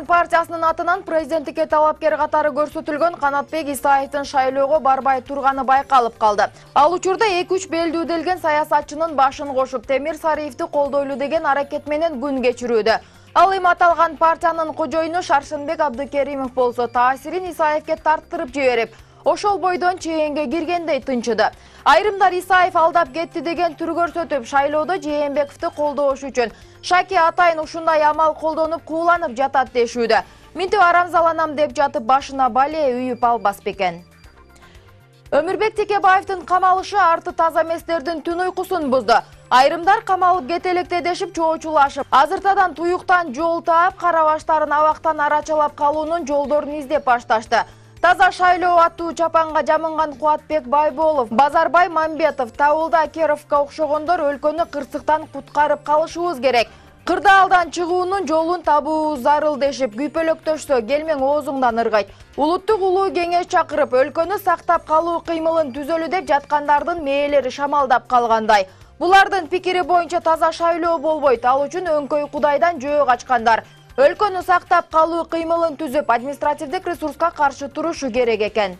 талкан партиясынын атынан президенттикке талапкер катары көрсөтүлгөн Канатбек Исаевдин шайлоого барбай турганы байкалып калды. Ал учурда 2-3 белдүүделген саясатчынын башын кошуп, Темир Сариевди колдойлу деген аракет менен күн кечирүүдө. Ал эми аталган партиянын кожоюну Шаршенбек Абдыкеримов болсо таасирин Исаевге тарттырып жиберип, ошол бойдон чейинге киргендей тынчыды. Айрымдар Исаев алдап кетти деген түр көрсөтүп, шайлоодо Жээнбековду колдоош үчүн Шаки атайын ушундай амал колдонуп кууланып жатат дешүүдө. Минтип арамзаланам деп жатып башына бале үйүп албас бекен. Өмүрбек Текебаевдин камалышы арты таза эместердин түн уйкусун бузду. Айрымдар камалып кетелекте дешип чоочулашып, азыртадан туюктан жол таап, кара баштарын абактан арачалап калуунун жолдорун издеп башташты. Таза шайлоо аттуу чапанга жамынган Кубатбек Байболов, Базарбай Мамбетов, Табылда Керовко окшогондор өлкөнү кырсыктан куткарып калышыбыз керек. Кырдаалдан чыгуунун жолун табуу зарыл дешип, күйпөлөктөшсө келмең оозуңдан ыргайт. Улуттук улуу кеңеш чакырып, өлкөнү сактап калуу кыймылын түзөлү деп жаткандардын мээлери шамалдап калгандай. Булардын пикири боюнча таза шайлоо болбойт, ал үчүн өңкөй Кудайдан жөө качкандар. Өлкөнү сактап калуу кыймылын түзүп, административдик ресурска каршы турушу керек экен.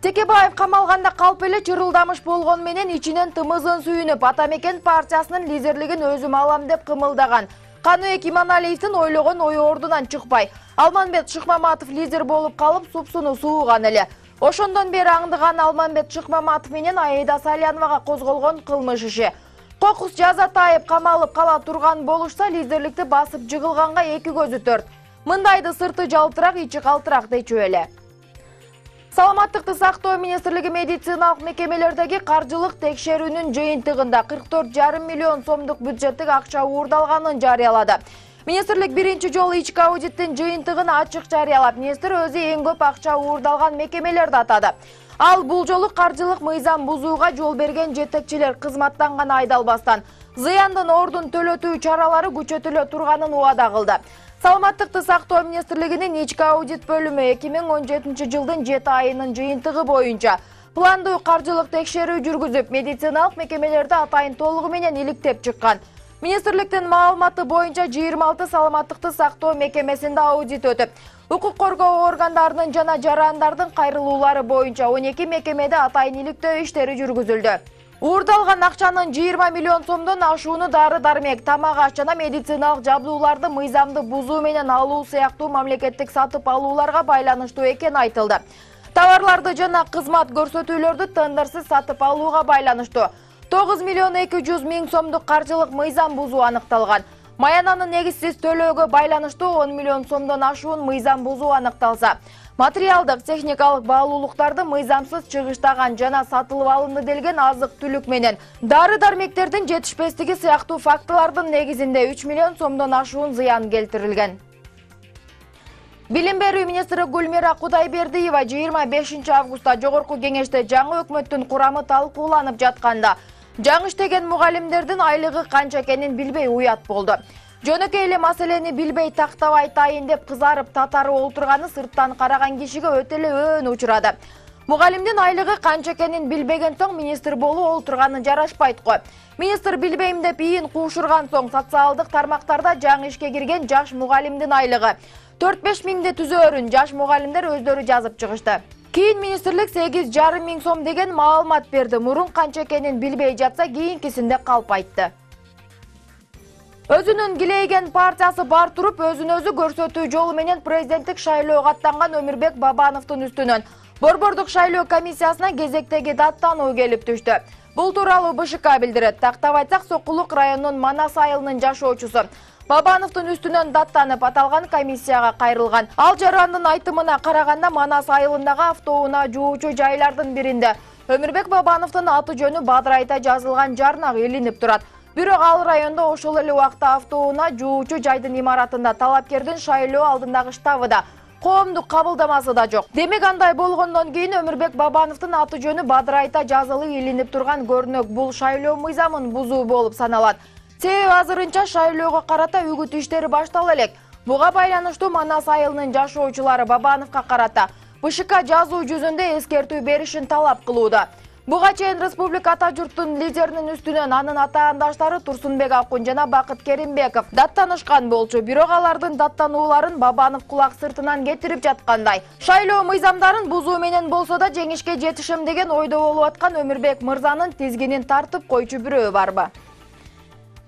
Текебаев камалганда калп эле чырылдамыш болгон менен ичинен тымызын сүйүнүп, Атамекен партиясынын лидерлигин өзүм алам деп кымылдаган. Каныбек Иманалиевдин ойлогон ою ордунан чыкпай, Алманбет Шыкмаматов лидер болуп калып, супсуну сууган эле. Ошондон бери аңдыган Алманбет Шыкмаматов менен Аида Саляновага козголгон кылмыш иши. Кокус жаза тайып камалып кала турган болушса, лидерликти басып жыгылганга эки көзү төрт. Мындайды сырты жалтырак, ичи калтырак дечү эле. Саламаттыкты сактоо министрлиги медициналык мекемелердеги каржылык текшерүүнүн жыйынтыгында 44,5 миллион сомдук бюджеттик акча уурдалганын жарыялады. Министрлик биринчи жолу ички аудиттин жыйынтыгын ачык жарыялап, министр өзү эң көп акча уурдалган мекемелерди атады. Ал бул жолу каржылык мыйзам бузууга жол берген жетекчилер кызматтан гана айдалбастан, зыяндын ордун төлөтүү чаралары күчөтүлө турганын убада кылды. Саламаттыкты сактоо министрлигинин ички аудит бөлүмү 2017 жылдын 7 айынын жыйынтыгы боюнча пландуу каржылык текшерүү жүргүзүп, медициналык мекемелерди атайын толугу менен иликтеп чыккан. Министрликтин маалыматы боюнча 26 саламаттыкты сактоо мекемесинде аудит өтүп, укук коргоо органдарынын жана жарандардын кайрылуулары боюнча 12 мекемеде атайын иликтөө иштери жүргүзүлдү. Уурдалган акчанын 20 миллион сомдон ашууну дары-дармек, тамак-аш жана медициналык жабдууларды мыйзамды бузуу менен алуу сыяктуу мамлекеттик сатып алууларга байланыштуу экени айтылды. Товарларды жана кызмат көрсөтүүлөрдү тендерсиз сатып алууга байланыштуу 9 миллион 200 миң сомдук каржылык мыйзам бузуу аныкталган. Маянаны негизсиз төлөөгө байланыштуу 10 миллион сомдон ашуун мыйзам бузуу аныкталса, материалдык техникалык баалуулуктарды мыйзамсыз чыгыштаган жана сатылып алынды делген азык-түлүк менен дары-дармектердин жетишпестиги сыяктуу фактылардын негизинде 3 миллион сомдон ашуун зыян келтирилген. Билим берүү министри Гүлмира Кудайбердиева 25 августта жогорку кеңеште жаңы өкмөттүн курамы талкууланып жатканда жаңы иштеген мугалимдердин айлыгы канча экенин билбей уят болду. Жөнөкөй эле маселени билбей тактабай тайын деп кызарып татары олтурганы сырттан караган кишиге өтө эле өөн учурады. Мугалимдин айлыгы канча экенин билбеген соң министр болуу олтурганы жарашпайт го. Министр билбейм деп ийин куушурган соң социалдык тармактарда жаңы ишке кирген жаш мугалимдин айлыгы 4-5 миңди түзөөрүн жаш мугалимдер өздөрү жазып чыгышты. Кийин министрлик 8,5 миң сом деген маалымат берди. Мурун канча экенин билбей жатса, кийинкисинде калп айтты. Өзүнүн килейген партиясы бар туруп, өзүн өзү көрсөтүү жолу менен президенттик шайлоого аттанган Өмүрбек Бабановдун үстүнөн Борбордук шайлоо комиссиясына кезектеги даттануу келип түштү. Бул тууралуу БШК билдирет. Тактап айтсак, Сокулук районунун Манас айылынын жашоочусу Бабановдун үстүнөн даттанып аталган комиссияга кайрылган. Ал жарандын айтымына караганда Манас айылындагы автоунаа жуучу жайлардын биринде Өмүрбек Бабановдун аты жөнү бадырайта жазылган жарнак илинип турат. Бирок ал райондо ошол эле убакта автоунаа жуучу жайдын имаратында талапкердин шайлоо алдындагы штабы да, коомдук кабылдамасы да жок. Демек андай болгондон кийин Өмүрбек Бабановдун аты жөнү бадырайта жазылып илинип турган көрүнөк бул шайлоо мыйзамын бузуу болуп саналат. Себеби азырынча шайлоого карата үгүт иштери баштала элек. Буга байланыштуу Манас айылынын жашоочулары Бабановго карата БШК жазуу жүзүндө эскертүү беришин талап кылууда. Буга чейин республика ата журттун лидеринин үстүнөн анын атаандаштары Турсунбек Акун жана Бакыт Керимбеков даттанышкан болчу. Бирок алардын даттанууларын Бабанов кулак сыртынан кетирип жаткандай. Шайлоо мыйзамдарын бузуу менен болсо да жеңишке жетишим деген ойдо болуп аткан Өмүрбек мырзанын тизгинин тартып койчу бирөө барбы?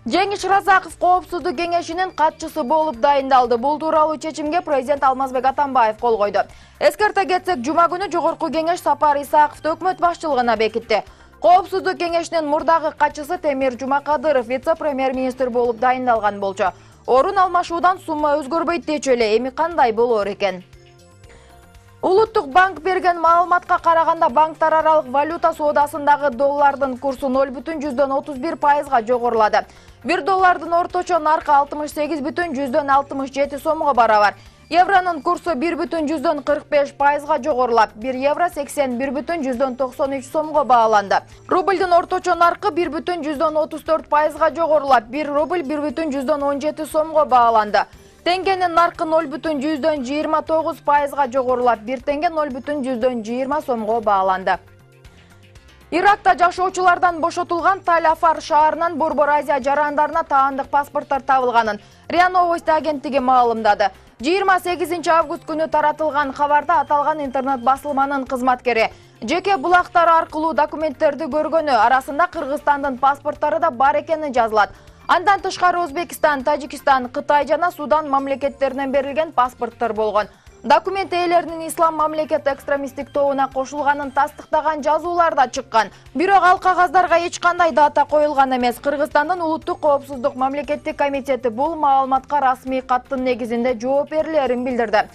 Жеңиш Разаков Коопсуздук кеңешинин катчысы болуп дайындалды. Бул тууралуу чечимге президент Алмазбек Атамбаев кол койду. Эскерте кетсек, жума күнү жогорку кеңеш Сапар Исаковду өкмөт башчылыгына бекитти. Коопсуздук кеңешинин мурдагы катчысы Темир Жумакадыров вице-премьер-министр болуп дайындалган болчу. Орун алмашуудан сумма өзгөрбөйт дечү эле, эми кандай болор экен? Улуттук банк берген маалыматка караганда банктар аралык валюта соодасындагы доллардын курсу 0,31% жогорулады. 1 доллардын орточо наркы 68,67 сомго барабар. Евронун курсу 1,45% жогорулап, 1 евро 81,93 сомго бааланды. Рубльдун орточо наркы 1,34% жогорулап, 1 рубль 1,17 сомго бааланды. Теңгенин наркы 0,29% жогорулап, 1 теңге 0,20 сомго бааланды. Иракта жашоочулардан бошотулган Таль-Афар шаарынан Борбор Азия жарандарына таандык паспорттор табылганын РИА Новости агенттиги маалымдады. 28 август күнү таратылган кабарда аталган интернет басылманын кызматкери жеке булактар аркылуу документтерди көргөнү, арасында Кыргызстандын паспорттору да бар экени жазылат. Андан тышкары Өзбекстан, Тажикстан, Кытай жана Судан мамлекеттеринен берилген паспорттор болгон. Документ ээлеринин ислам мамлекет экстремисттик тобуна кошулганын тастыктаган жазуулар да чыккан. Бирок ал кагаздарга эч кандай дата коюлган эмес. Кыргызстандын улуттук коопсуздук мамлекеттик комитети бул маалыматка расмий каттын негизинде жооп берилерин билдирди.